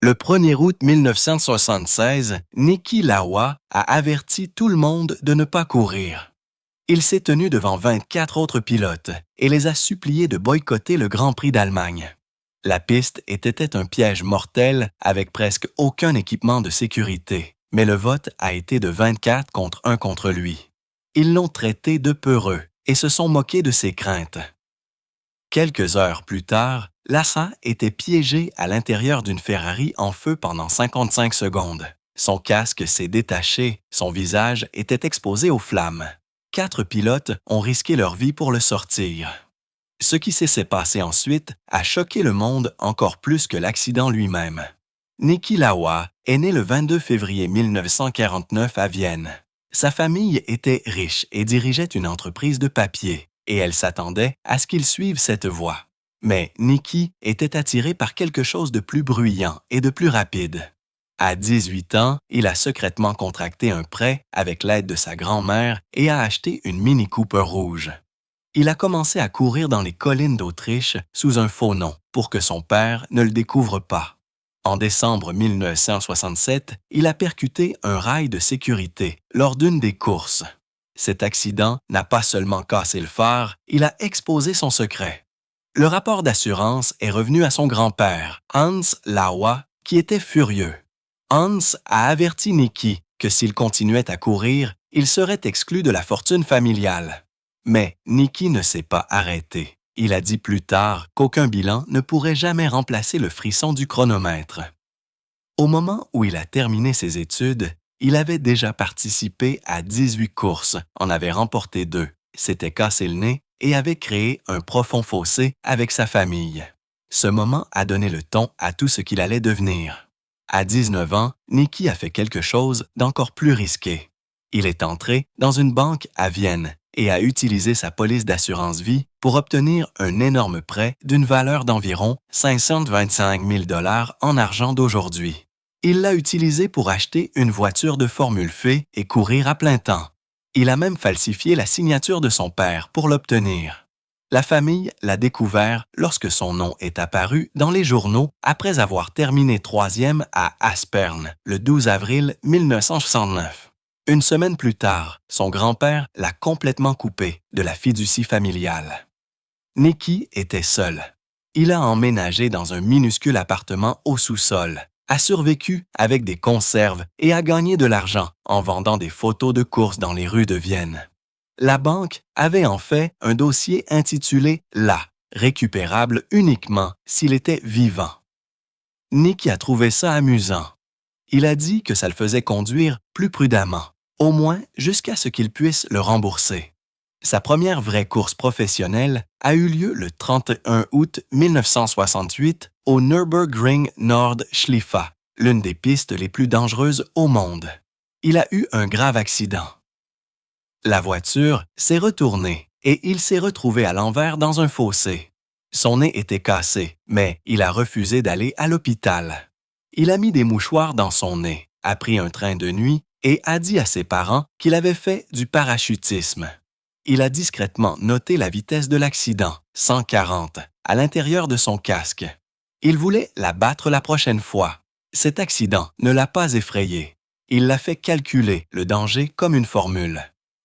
Le 1er août 1976, Niki Lauda a averti tout le monde de ne pas courir. Il s'est tenu devant 24 autres pilotes et les a suppliés de boycotter le Grand Prix d'Allemagne. La piste était un piège mortel avec presque aucun équipement de sécurité, mais le vote a été de 24 contre 1 contre lui. Ils l'ont traité de peureux et se sont moqués de ses craintes. Quelques heures plus tard, Lauda était piégé à l'intérieur d'une Ferrari en feu pendant 55 secondes. Son casque s'est détaché, son visage était exposé aux flammes. 4 pilotes ont risqué leur vie pour le sortir. Ce qui s'est passé ensuite a choqué le monde encore plus que l'accident lui-même. Niki Lauda est né le 22 février 1949 à Vienne. Sa famille était riche et dirigeait une entreprise de papier, et elle s'attendait à ce qu'il suive cette voie. Mais Niki était attiré par quelque chose de plus bruyant et de plus rapide. À 18 ans, il a secrètement contracté un prêt avec l'aide de sa grand-mère et a acheté une Mini Cooper rouge. Il a commencé à courir dans les collines d'Autriche sous un faux nom pour que son père ne le découvre pas. En décembre 1967, il a percuté un rail de sécurité lors d'une des courses. Cet accident n'a pas seulement cassé le phare, il a exposé son secret. Le rapport d'assurance est revenu à son grand-père, Hans Lauda, qui était furieux. Hans a averti Niki que s'il continuait à courir, il serait exclu de la fortune familiale. Mais Niki ne s'est pas arrêté. Il a dit plus tard qu'aucun bilan ne pourrait jamais remplacer le frisson du chronomètre. Au moment où il a terminé ses études, il avait déjà participé à 18 courses, en avait remporté 2, s'était cassé le nez et avait créé un profond fossé avec sa famille. Ce moment a donné le ton à tout ce qu'il allait devenir. À 19 ans, Niki a fait quelque chose d'encore plus risqué. Il est entré dans une banque à Vienne et a utilisé sa police d'assurance vie pour obtenir un énorme prêt d'une valeur d'environ 525 000 $ en argent d'aujourd'hui. Il l'a utilisé pour acheter une voiture de Formule F et courir à plein temps. Il a même falsifié la signature de son père pour l'obtenir. La famille l'a découvert lorsque son nom est apparu dans les journaux après avoir terminé 3e à Aspern le 12 avril 1969. Une semaine plus tard, son grand-père l'a complètement coupé de la fiducie familiale. Niki était seul. Il a emménagé dans un minuscule appartement au sous-sol, a survécu avec des conserves et a gagné de l'argent en vendant des photos de courses dans les rues de Vienne. La banque avait en fait un dossier intitulé « La », récupérable uniquement s'il était vivant. Niki a trouvé ça amusant. Il a dit que ça le faisait conduire plus prudemment, au moins jusqu'à ce qu'il puisse le rembourser. Sa première vraie course professionnelle a eu lieu le 31 août 1968 au Nürburgring Nordschleife, l'une des pistes les plus dangereuses au monde. Il a eu un grave accident. La voiture s'est retournée et il s'est retrouvé à l'envers dans un fossé. Son nez était cassé, mais il a refusé d'aller à l'hôpital. Il a mis des mouchoirs dans son nez, a pris un train de nuit et a dit à ses parents qu'il avait fait du parachutisme. Il a discrètement noté la vitesse de l'accident, 140, à l'intérieur de son casque. Il voulait la battre la prochaine fois. Cet accident ne l'a pas effrayé. Il l'a fait calculer le danger comme une formule.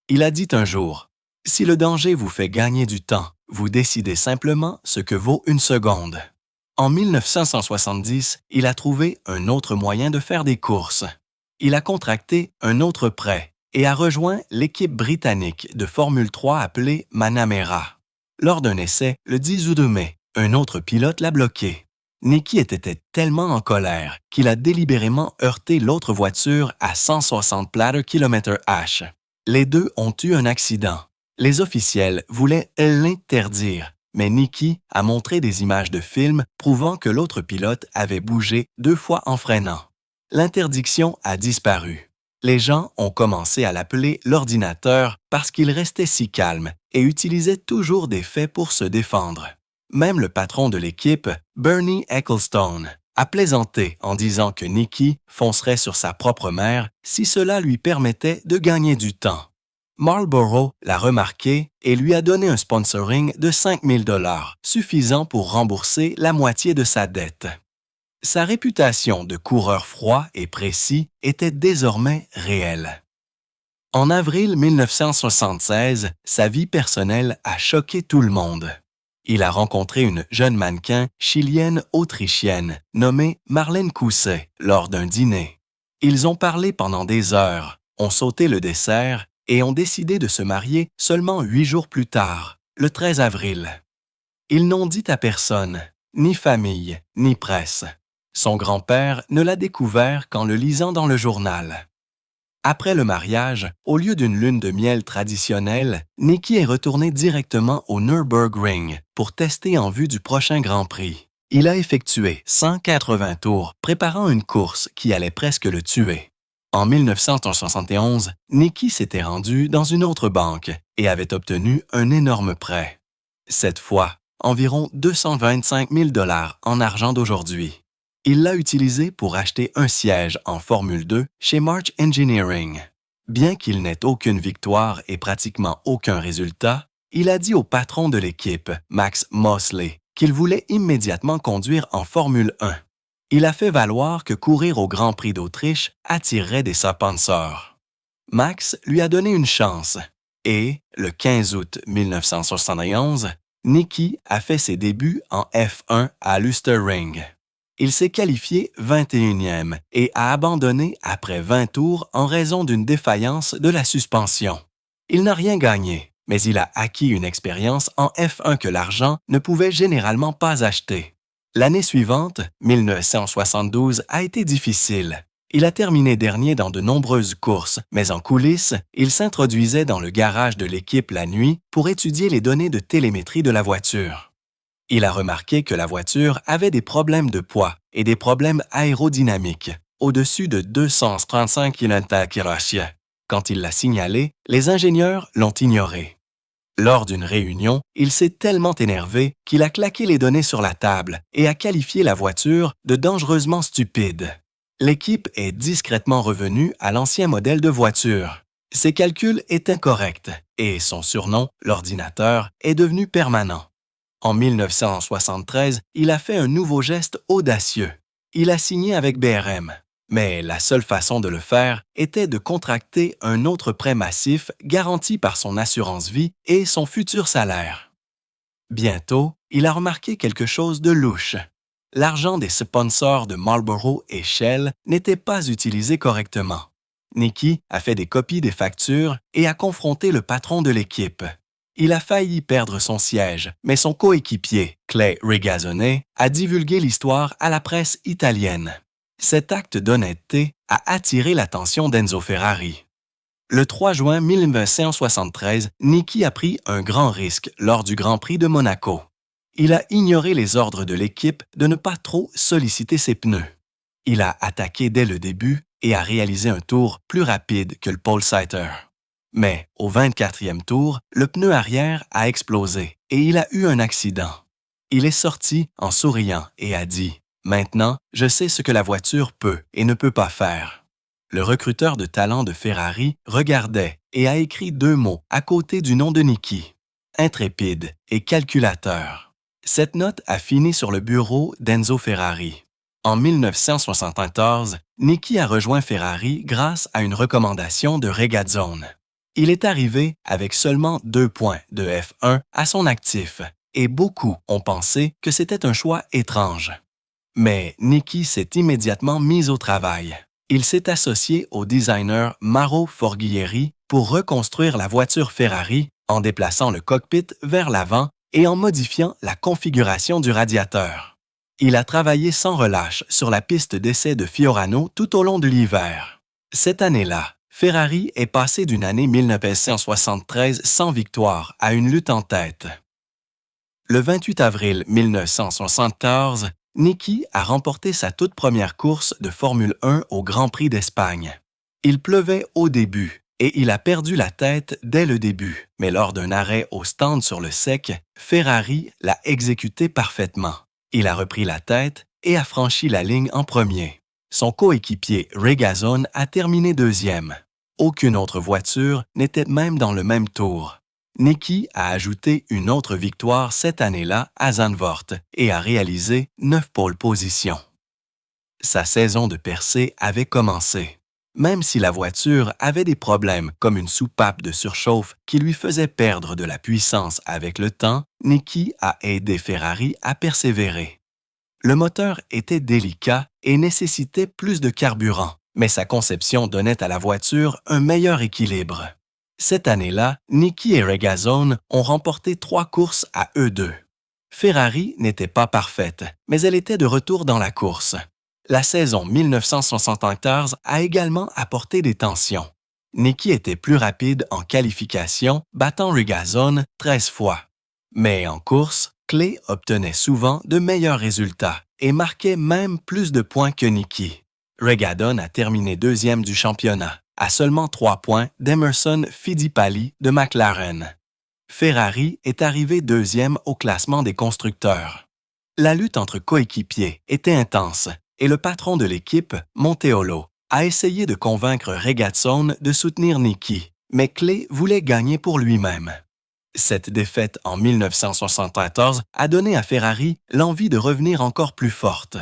Il a dit un jour, « Si le danger vous fait gagner du temps, vous décidez simplement ce que vaut une seconde. » En 1970, il a trouvé un autre moyen de faire des courses. Il a contracté un autre prêt et a rejoint l'équipe britannique de Formule 3 appelée Manamera. Lors d'un essai, le 10 août mai, un autre pilote l'a bloqué. Niki était tellement en colère qu'il a délibérément heurté l'autre voiture à 160 km/h. Les deux ont eu un accident. Les officiels voulaient l'interdire, mais Niki a montré des images de films prouvant que l'autre pilote avait bougé 2 fois en freinant. L'interdiction a disparu. Les gens ont commencé à l'appeler l'ordinateur parce qu'il restait si calme et utilisait toujours des faits pour se défendre. Même le patron de l'équipe, Bernie Ecclestone, a plaisanté en disant que Niki foncerait sur sa propre mère si cela lui permettait de gagner du temps. Marlboro l'a remarqué et lui a donné un sponsoring de 5 000 $, suffisant pour rembourser la moitié de sa dette. Sa réputation de coureur froid et précis était désormais réelle. En avril 1976, sa vie personnelle a choqué tout le monde. Il a rencontré une jeune mannequin chilienne-autrichienne nommée Marlène Cousset lors d'un dîner. Ils ont parlé pendant des heures, ont sauté le dessert et ont décidé de se marier seulement 8 jours plus tard, le 13 avril. Ils n'ont dit à personne, ni famille, ni presse. Son grand-père ne l'a découvert qu'en le lisant dans le journal. Après le mariage, au lieu d'une lune de miel traditionnelle, Niki est retourné directement au Nürburgring pour tester en vue du prochain Grand Prix. Il a effectué 180 tours, préparant une course qui allait presque le tuer. En 1971, Niki s'était rendu dans une autre banque et avait obtenu un énorme prêt. Cette fois, environ 225 000 $ en argent d'aujourd'hui. Il l'a utilisé pour acheter un siège en Formule 2 chez March Engineering. Bien qu'il n'ait aucune victoire et pratiquement aucun résultat, il a dit au patron de l'équipe, Max Mosley, qu'il voulait immédiatement conduire en Formule 1. Il a fait valoir que courir au Grand Prix d'Autriche attirerait des sponsors. Max lui a donné une chance et, le 15 août 1971, Niki a fait ses débuts en F1 à Lüstering. Il s'est qualifié 21e et a abandonné après 20 tours en raison d'une défaillance de la suspension. Il n'a rien gagné, mais il a acquis une expérience en F1 que l'argent ne pouvait généralement pas acheter. L'année suivante, 1972, a été difficile. Il a terminé dernier dans de nombreuses courses, mais en coulisses, il s'introduisait dans le garage de l'équipe la nuit pour étudier les données de télémétrie de la voiture. Il a remarqué que la voiture avait des problèmes de poids et des problèmes aérodynamiques, au-dessus de 235 km/h. Quand il l'a signalé, les ingénieurs l'ont ignoré. Lors d'une réunion, il s'est tellement énervé qu'il a claqué les données sur la table et a qualifié la voiture de dangereusement stupide. L'équipe est discrètement revenue à l'ancien modèle de voiture. Ses calculs étaient corrects et son surnom, l'ordinateur, est devenu permanent. En 1973, il a fait un nouveau geste audacieux. Il a signé avec BRM. Mais la seule façon de le faire était de contracter un autre prêt massif garanti par son assurance vie et son futur salaire. Bientôt, il a remarqué quelque chose de louche. L'argent des sponsors de Marlboro et Shell n'était pas utilisé correctement. Niki a fait des copies des factures et a confronté le patron de l'équipe. Il a failli perdre son siège, mais son coéquipier, Clay Regazzone, a divulgué l'histoire à la presse italienne. Cet acte d'honnêteté a attiré l'attention d'Enzo Ferrari. Le 3 juin 1973, Niki a pris un grand risque lors du Grand Prix de Monaco. Il a ignoré les ordres de l'équipe de ne pas trop solliciter ses pneus. Il a attaqué dès le début et a réalisé un tour plus rapide que le pole sighter. Mais au 24e tour, le pneu arrière a explosé et il a eu un accident. Il est sorti en souriant et a dit « Maintenant, je sais ce que la voiture peut et ne peut pas faire ». Le recruteur de talent de Ferrari regardait et a écrit 2 mots à côté du nom de Niki, « intrépide » et « calculateur ». Cette note a fini sur le bureau d'Enzo Ferrari. En 1974, Niki a rejoint Ferrari grâce à une recommandation de Regazzone. Il est arrivé avec seulement 2 points de F1 à son actif et beaucoup ont pensé que c'était un choix étrange. Mais Niki s'est immédiatement mis au travail. Il s'est associé au designer Mauro Forghieri pour reconstruire la voiture Ferrari en déplaçant le cockpit vers l'avant et en modifiant la configuration du radiateur. Il a travaillé sans relâche sur la piste d'essai de Fiorano tout au long de l'hiver. Cette année-là, Ferrari est passé d'une année 1973 sans victoire à une lutte en tête. Le 28 avril 1974, Niki a remporté sa toute première course de Formule 1 au Grand Prix d'Espagne. Il pleuvait au début et il a perdu la tête dès le début, mais lors d'un arrêt au stand sur le sec, Ferrari l'a exécuté parfaitement. Il a repris la tête et a franchi la ligne en premier. Son coéquipier Regazzone a terminé 2e. Aucune autre voiture n'était même dans le même tour. Niki a ajouté une autre victoire cette année-là à Zandvoort et a réalisé 9 pole positions. Sa saison de percée avait commencé. Même si la voiture avait des problèmes comme une soupape de surchauffe qui lui faisait perdre de la puissance avec le temps, Niki a aidé Ferrari à persévérer. Le moteur était délicat et nécessitait plus de carburant, mais sa conception donnait à la voiture un meilleur équilibre. Cette année-là, Niki et Regazzone ont remporté 3 courses à eux deux. Ferrari n'était pas parfaite, mais elle était de retour dans la course. La saison 1974 a également apporté des tensions. Niki était plus rapide en qualification, battant Regazzone 13 fois. Mais en course, Clay obtenait souvent de meilleurs résultats et marquait même plus de points que Niki. Regazzone a terminé deuxième du championnat, à seulement 3 points d'Emerson Fittipaldi de McLaren. Ferrari est arrivé deuxième au classement des constructeurs. La lutte entre coéquipiers était intense et le patron de l'équipe, Monteolo, a essayé de convaincre Regazzone de soutenir Niki, mais Clay voulait gagner pour lui-même. Cette défaite en 1974 a donné à Ferrari l'envie de revenir encore plus forte.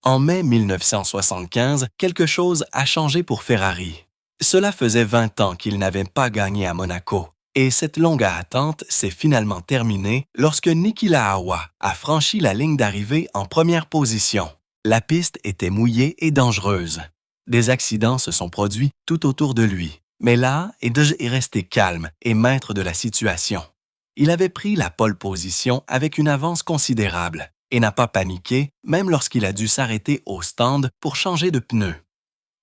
En mai 1975, quelque chose a changé pour Ferrari. Cela faisait 20 ans qu'il n'avait pas gagné à Monaco, et cette longue attente s'est finalement terminée lorsque Niki Lauda a franchi la ligne d'arrivée en première position. La piste était mouillée et dangereuse. Des accidents se sont produits tout autour de lui. Mais là, est resté calme et maître de la situation. Il avait pris la pole position avec une avance considérable et n'a pas paniqué même lorsqu'il a dû s'arrêter au stand pour changer de pneus.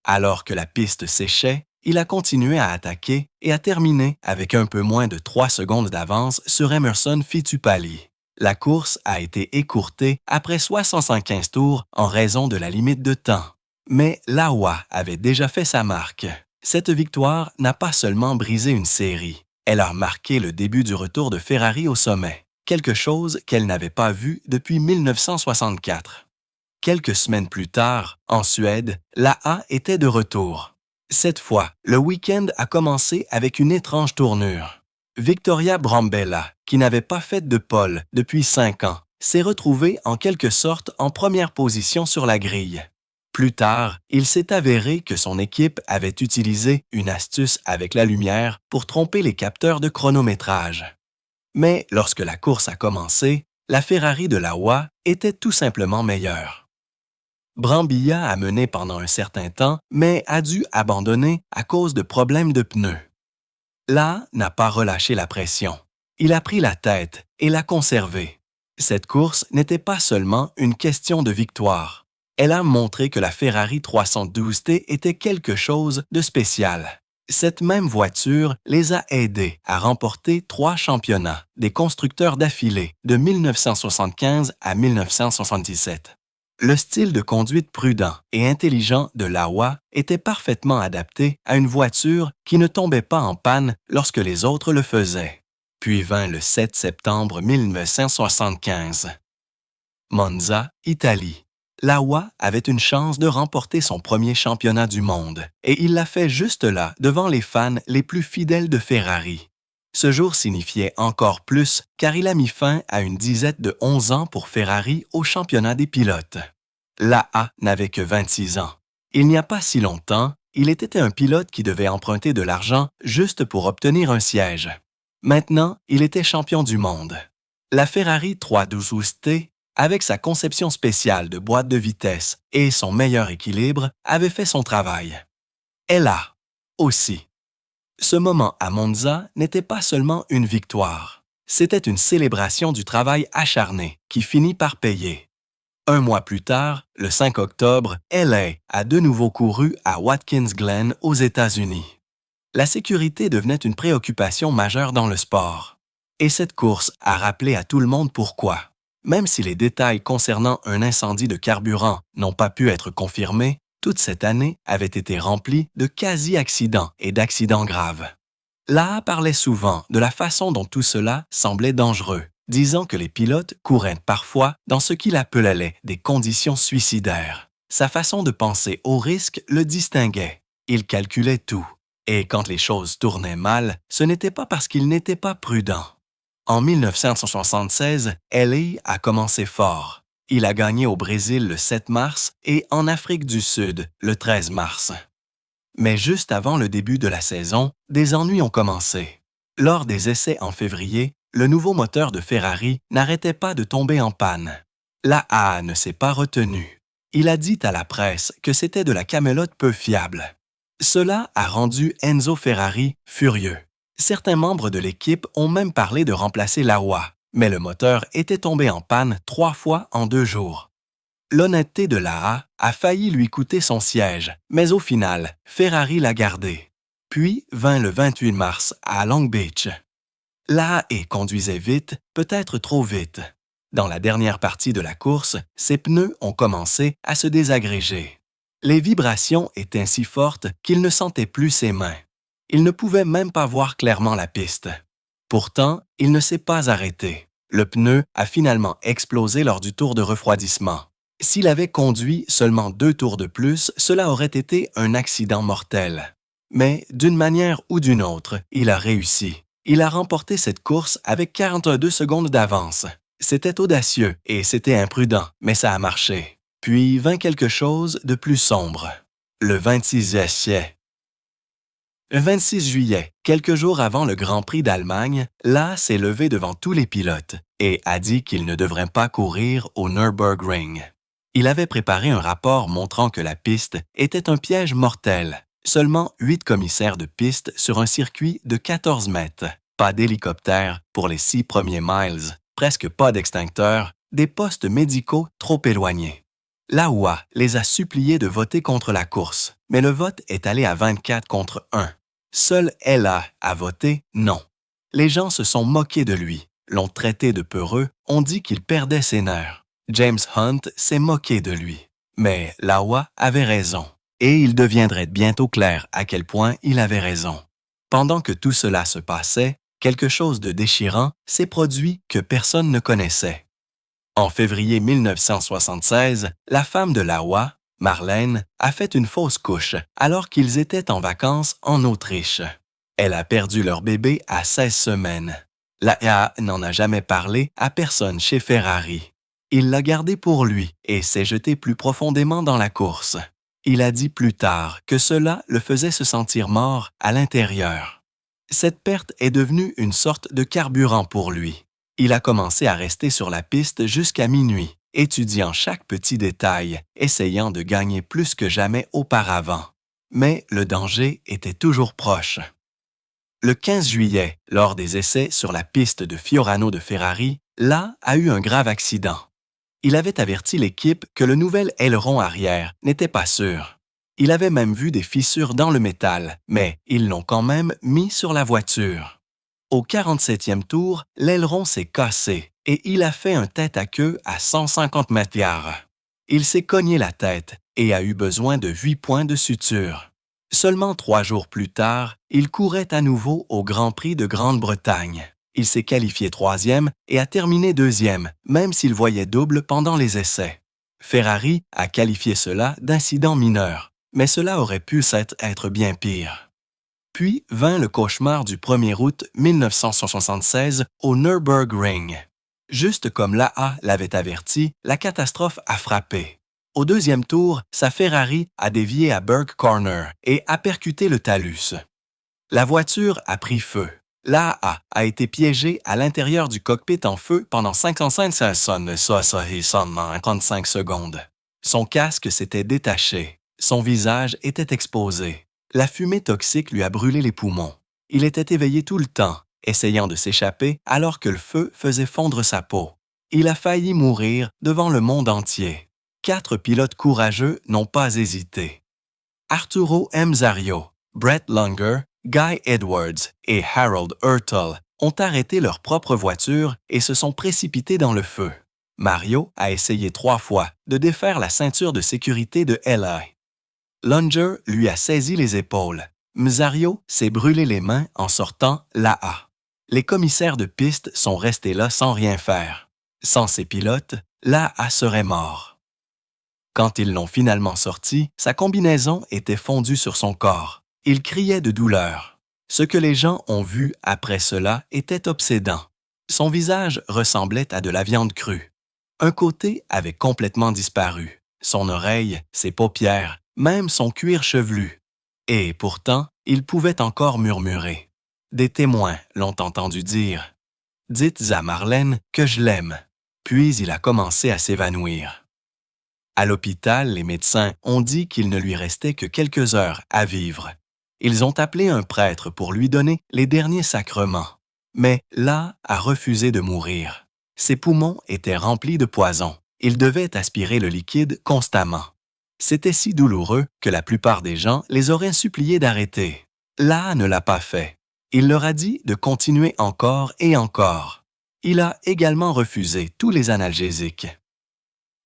Alors que la piste séchait, il a continué à attaquer et a terminé avec un peu moins de 3 secondes d'avance sur Emerson Fittipaldi. La course a été écourtée après 75 tours en raison de la limite de temps. Mais Lauda avait déjà fait sa marque. Cette victoire n'a pas seulement brisé une série, elle a marqué le début du retour de Ferrari au sommet, quelque chose qu'elle n'avait pas vu depuis 1964. Quelques semaines plus tard, en Suède, la A était de retour. Cette fois, le week-end a commencé avec une étrange tournure. Victoria Brambella, qui n'avait pas fait de pole depuis 5 ans, s'est retrouvée en quelque sorte en première position sur la grille. Plus tard, il s'est avéré que son équipe avait utilisé une astuce avec la lumière pour tromper les capteurs de chronométrage. Mais lorsque la course a commencé, la Ferrari de Lauda était tout simplement meilleure. Brambilla a mené pendant un certain temps, mais a dû abandonner à cause de problèmes de pneus. Là n'a pas relâché la pression. Il a pris la tête et l'a conservée. Cette course n'était pas seulement une question de victoire. Elle a montré que la Ferrari 312T était quelque chose de spécial. Cette même voiture les a aidés à remporter 3 championnats des constructeurs d'affilée de 1975 à 1977. Le style de conduite prudent et intelligent de Lauda était parfaitement adapté à une voiture qui ne tombait pas en panne lorsque les autres le faisaient. Puis vint le 7 septembre 1975. Monza, Italie. Lauda avait une chance de remporter son premier championnat du monde, et il l'a fait juste là, devant les fans les plus fidèles de Ferrari. Ce jour signifiait encore plus car il a mis fin à une disette de 11 ans pour Ferrari au championnat des pilotes. L'AA n'avait que 26 ans. Il n'y a pas si longtemps, il était un pilote qui devait emprunter de l'argent juste pour obtenir un siège. Maintenant, il était champion du monde. La Ferrari 312T, avec sa conception spéciale de boîte de vitesse et son meilleur équilibre, avait fait son travail. Elle a aussi. Ce moment à Monza n'était pas seulement une victoire. C'était une célébration du travail acharné qui finit par payer. Un mois plus tard, le 5 octobre, LA a de nouveau couru à Watkins Glen aux États-Unis. La sécurité devenait une préoccupation majeure dans le sport. Et cette course a rappelé à tout le monde pourquoi. Même si les détails concernant un incendie de carburant n'ont pas pu être confirmés, toute cette année avait été remplie de quasi-accidents et d'accidents graves. Laha parlait souvent de la façon dont tout cela semblait dangereux, disant que les pilotes couraient parfois dans ce qu'il appelait des conditions suicidaires. Sa façon de penser au risque le distinguait. Il calculait tout. Et quand les choses tournaient mal, ce n'était pas parce qu'il n'était pas prudent. En 1976, LA a commencé fort. Il a gagné au Brésil le 7 mars et en Afrique du Sud le 13 mars. Mais juste avant le début de la saison, des ennuis ont commencé. Lors des essais en février, le nouveau moteur de Ferrari n'arrêtait pas de tomber en panne. L'AA ne s'est pas retenu. Il a dit à la presse que c'était de la camelote peu fiable. Cela a rendu Enzo Ferrari furieux. Certains membres de l'équipe ont même parlé de remplacer l'AWA, mais le moteur était tombé en panne 3 fois en 2 jours. L'honnêteté de l'AA a failli lui coûter son siège, mais au final, Ferrari l'a gardé. Puis vint le 28 mars à Long Beach. L'AA conduisait vite, peut-être trop vite. Dans la dernière partie de la course, ses pneus ont commencé à se désagréger. Les vibrations étaient si fortes qu'il ne sentait plus ses mains. Il ne pouvait même pas voir clairement la piste. Pourtant, il ne s'est pas arrêté. Le pneu a finalement explosé lors du tour de refroidissement. S'il avait conduit seulement 2 tours de plus, cela aurait été un accident mortel. Mais d'une manière ou d'une autre, il a réussi. Il a remporté cette course avec 42 secondes d'avance. C'était audacieux et c'était imprudent, mais ça a marché. Puis vint quelque chose de plus sombre. Le 26 juillet, quelques jours avant le Grand Prix d'Allemagne, l'A s'est levé devant tous les pilotes et a dit qu'il ne devrait pas courir au Nürburgring. Il avait préparé un rapport montrant que la piste était un piège mortel. Seulement 8 commissaires de piste sur un circuit de 14 mètres. Pas d'hélicoptère pour les 6 premiers miles, presque pas d'extincteurs, des postes médicaux trop éloignés. L'AWA les a suppliés de voter contre la course, mais le vote est allé à 24 contre 1. Seul LA a voté non. Les gens se sont moqués de lui, l'ont traité de peureux, ont dit qu'il perdait ses nerfs. James Hunt s'est moqué de lui. Mais l'AWA avait raison, et il deviendrait bientôt clair à quel point il avait raison. Pendant que tout cela se passait, quelque chose de déchirant s'est produit que personne ne connaissait. En février 1976, la femme de l'AWA, Marlène, a fait une fausse couche alors qu'ils étaient en vacances en Autriche. Elle a perdu leur bébé à 16 semaines. L'AA n'en a jamais parlé à personne chez Ferrari. Il l'a gardé pour lui et s'est jeté plus profondément dans la course. Il a dit plus tard que cela le faisait se sentir mort à l'intérieur. Cette perte est devenue une sorte de carburant pour lui. Il a commencé à rester sur la piste jusqu'à minuit, étudiant chaque petit détail, essayant de gagner plus que jamais auparavant. Mais le danger était toujours proche. Le 15 juillet, lors des essais sur la piste de Fiorano de Ferrari, l'A a eu un grave accident. Il avait averti l'équipe que le nouvel aileron arrière n'était pas sûr. Il avait même vu des fissures dans le métal, mais ils l'ont quand même mis sur la voiture. Au 47e tour, l'aileron s'est cassé et il a fait un tête-à-queue à 150 mètres. Il s'est cogné la tête et a eu besoin de 8 points de suture. Seulement 3 jours plus tard, il courait à nouveau au Grand Prix de Grande-Bretagne. Il s'est qualifié 3e et a terminé 2e, même s'il voyait double pendant les essais. Ferrari a qualifié cela d'incident mineur, mais cela aurait pu être bien pire. Puis vint le cauchemar du 1er août 1976 au Nürburgring. Juste comme l'AA l'avait averti, la catastrophe a frappé. Au 2e tour, sa Ferrari a dévié à Burke Corner et a percuté le talus. La voiture a pris feu. L'AA a été piégée à l'intérieur du cockpit en feu pendant 55 secondes. Son casque s'était détaché. Son visage était exposé. La fumée toxique lui a brûlé les poumons. Il était éveillé tout le temps, essayant de s'échapper alors que le feu faisait fondre sa peau. Il a failli mourir devant le monde entier. 4 pilotes courageux n'ont pas hésité. Arturo Emzario, Brett Lunger, Guy Edwards et Harold Hurtle ont arrêté leur propre voiture et se sont précipités dans le feu. Mario a essayé 3 fois de défaire la ceinture de sécurité de LA. Lunger lui a saisi les épaules. Mzario s'est brûlé les mains en sortant l'AA. Les commissaires de piste sont restés là sans rien faire. Sans ces pilotes, l'AA serait mort. Quand ils l'ont finalement sorti, sa combinaison était fondue sur son corps. Il criait de douleur. Ce que les gens ont vu après cela était obsédant. Son visage ressemblait à de la viande crue. Un côté avait complètement disparu, son oreille, ses paupières, même son cuir chevelu. Et pourtant, il pouvait encore murmurer. Des témoins l'ont entendu dire « Dites à Marlène que je l'aime ». Puis il a commencé à s'évanouir. À l'hôpital, les médecins ont dit qu'il ne lui restait que quelques heures à vivre. Ils ont appelé un prêtre pour lui donner les derniers sacrements. Mais là a refusé de mourir. Ses poumons étaient remplis de poison. Il devait aspirer le liquide constamment. C'était si douloureux que la plupart des gens les auraient suppliés d'arrêter. Là ne l'a pas fait. Il leur a dit de continuer encore et encore. Il a également refusé tous les analgésiques.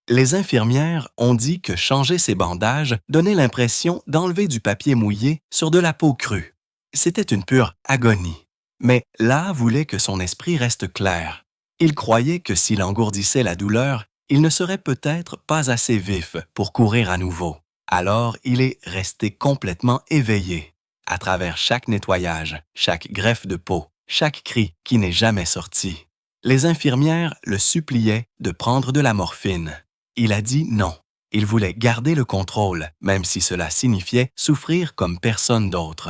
Les infirmières ont dit que changer ses bandages donnait l'impression d'enlever du papier mouillé sur de la peau crue. C'était une pure agonie. Mais là voulait que son esprit reste clair. Il croyait que s'il engourdissait la douleur, il ne serait peut-être pas assez vif pour courir à nouveau. Alors il est resté complètement éveillé. À travers chaque nettoyage, chaque greffe de peau, chaque cri qui n'est jamais sorti. Les infirmières le suppliaient de prendre de la morphine. Il a dit non. Il voulait garder le contrôle, même si cela signifiait souffrir comme personne d'autre.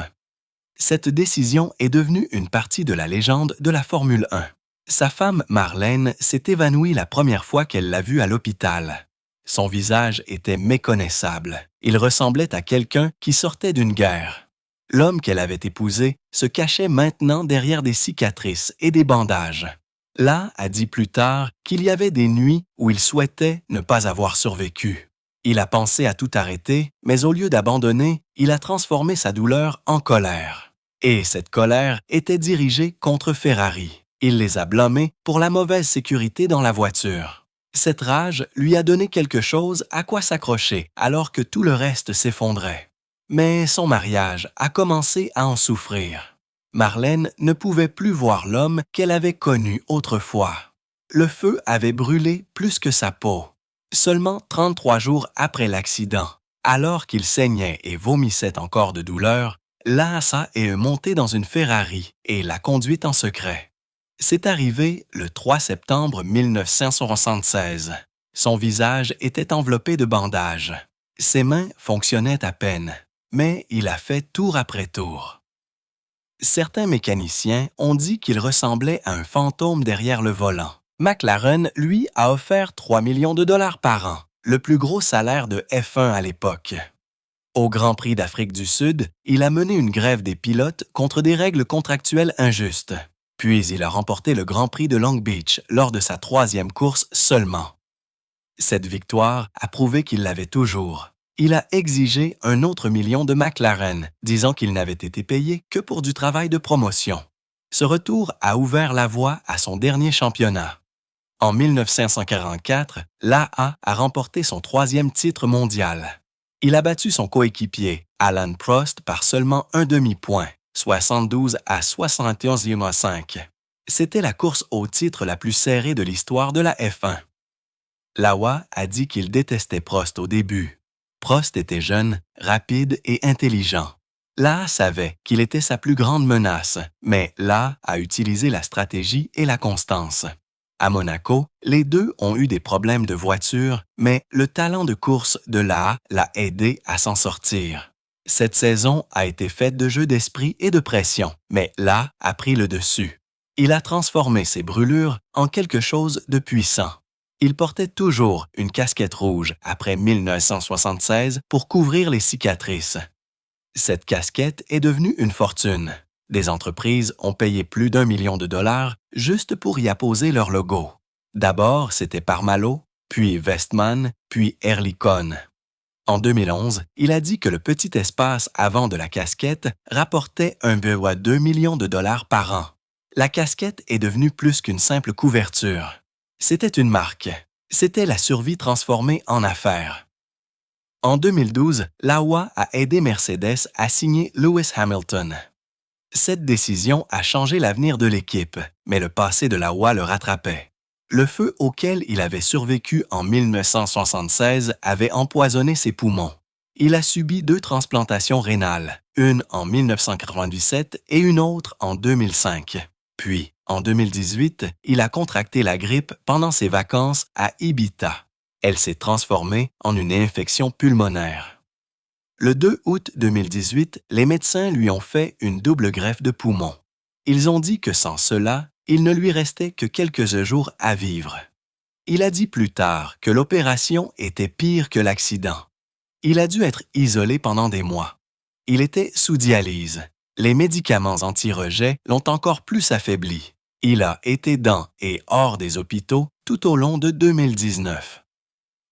Cette décision est devenue une partie de la légende de la Formule 1. Sa femme Marlène s'est évanouie la première fois qu'elle l'a vu à l'hôpital. Son visage était méconnaissable. Il ressemblait à quelqu'un qui sortait d'une guerre. L'homme qu'elle avait épousé se cachait maintenant derrière des cicatrices et des bandages. Là a dit plus tard qu'il y avait des nuits où il souhaitait ne pas avoir survécu. Il a pensé à tout arrêter, mais au lieu d'abandonner, il a transformé sa douleur en colère. Et cette colère était dirigée contre Ferrari. Il les a blâmés pour la mauvaise sécurité dans la voiture. Cette rage lui a donné quelque chose à quoi s'accrocher alors que tout le reste s'effondrait. Mais son mariage a commencé à en souffrir. Marlène ne pouvait plus voir l'homme qu'elle avait connu autrefois. Le feu avait brûlé plus que sa peau. Seulement 33 jours après l'accident, alors qu'il saignait et vomissait encore de douleur, Laassa est monté dans une Ferrari et l'a conduite en secret. C'est arrivé le 3 septembre 1976. Son visage était enveloppé de bandages. Ses mains fonctionnaient à peine, mais il a fait tour après tour. Certains mécaniciens ont dit qu'il ressemblait à un fantôme derrière le volant. McLaren, lui, a offert 3 millions de dollars par an, le plus gros salaire de F1 à l'époque. Au Grand Prix d'Afrique du Sud, il a mené une grève des pilotes contre des règles contractuelles injustes. Puis il a remporté le Grand Prix de Long Beach lors de sa 3e course seulement. Cette victoire a prouvé qu'il l'avait toujours. Il a exigé un autre million de McLaren, disant qu'il n'avait été payé que pour du travail de promotion. Ce retour a ouvert la voie à son dernier championnat. En 1944, Laha a remporté son 3e titre mondial. Il a battu son coéquipier, Alain Prost, par seulement un demi-point, 72 à 71,5. C'était la course au titre la plus serrée de l'histoire de la F1. Laha a dit qu'il détestait Prost au début. Prost était jeune, rapide et intelligent. Laha savait qu'il était sa plus grande menace, mais Laha a utilisé la stratégie et la constance. À Monaco, les deux ont eu des problèmes de voiture, mais le talent de course de Laha l'a aidé à s'en sortir. Cette saison a été faite de jeux d'esprit et de pression, mais Laha a pris le dessus. Il a transformé ses brûlures en quelque chose de puissant. Il portait toujours une casquette rouge après 1976 pour couvrir les cicatrices. Cette casquette est devenue une fortune. Des entreprises ont payé plus d'1 million de dollars juste pour y apposer leur logo. D'abord, c'était Parmalo, puis Westman, puis Ehrlichon. En 2011, il a dit que le petit espace avant de la casquette rapportait 1,2 million de dollars par an. La casquette est devenue plus qu'une simple couverture. C'était une marque. C'était la survie transformée en affaire. En 2012, Laha a aidé Mercedes à signer Lewis Hamilton. Cette décision a changé l'avenir de l'équipe, mais le passé de Laha le rattrapait. Le feu auquel il avait survécu en 1976 avait empoisonné ses poumons. Il a subi 2 transplantations rénales, une en 1997 et une autre en 2005. Puis, en 2018, il a contracté la grippe pendant ses vacances à Ibiza. Elle s'est transformée en une infection pulmonaire. Le 2 août 2018, les médecins lui ont fait une double greffe de poumon. Ils ont dit que sans cela, il ne lui restait que quelques jours à vivre. Il a dit plus tard que l'opération était pire que l'accident. Il a dû être isolé pendant des mois. Il était sous dialyse. Les médicaments anti-rejet l'ont encore plus affaibli. Il a été dans et hors des hôpitaux tout au long de 2019.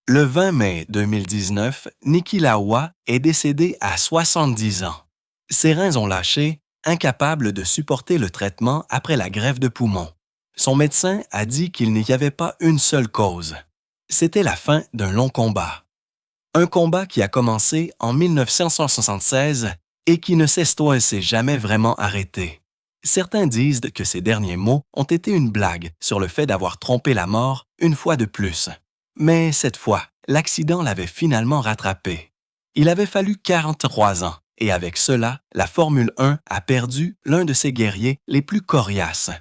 Le 20 mai 2019, Niki Lauda est décédé à 70 ans. Ses reins ont lâché, incapable de supporter le traitement après la greffe de poumon. Son médecin a dit qu'il n'y avait pas une seule cause. C'était la fin d'un long combat. Un combat qui a commencé en 1976 et qui ne s'est jamais vraiment arrêté. Certains disent que ses derniers mots ont été une blague sur le fait d'avoir trompé la mort une fois de plus. Mais cette fois, l'accident l'avait finalement rattrapé. Il avait fallu 43 ans et avec cela, la Formule 1 a perdu l'un de ses guerriers les plus coriaces.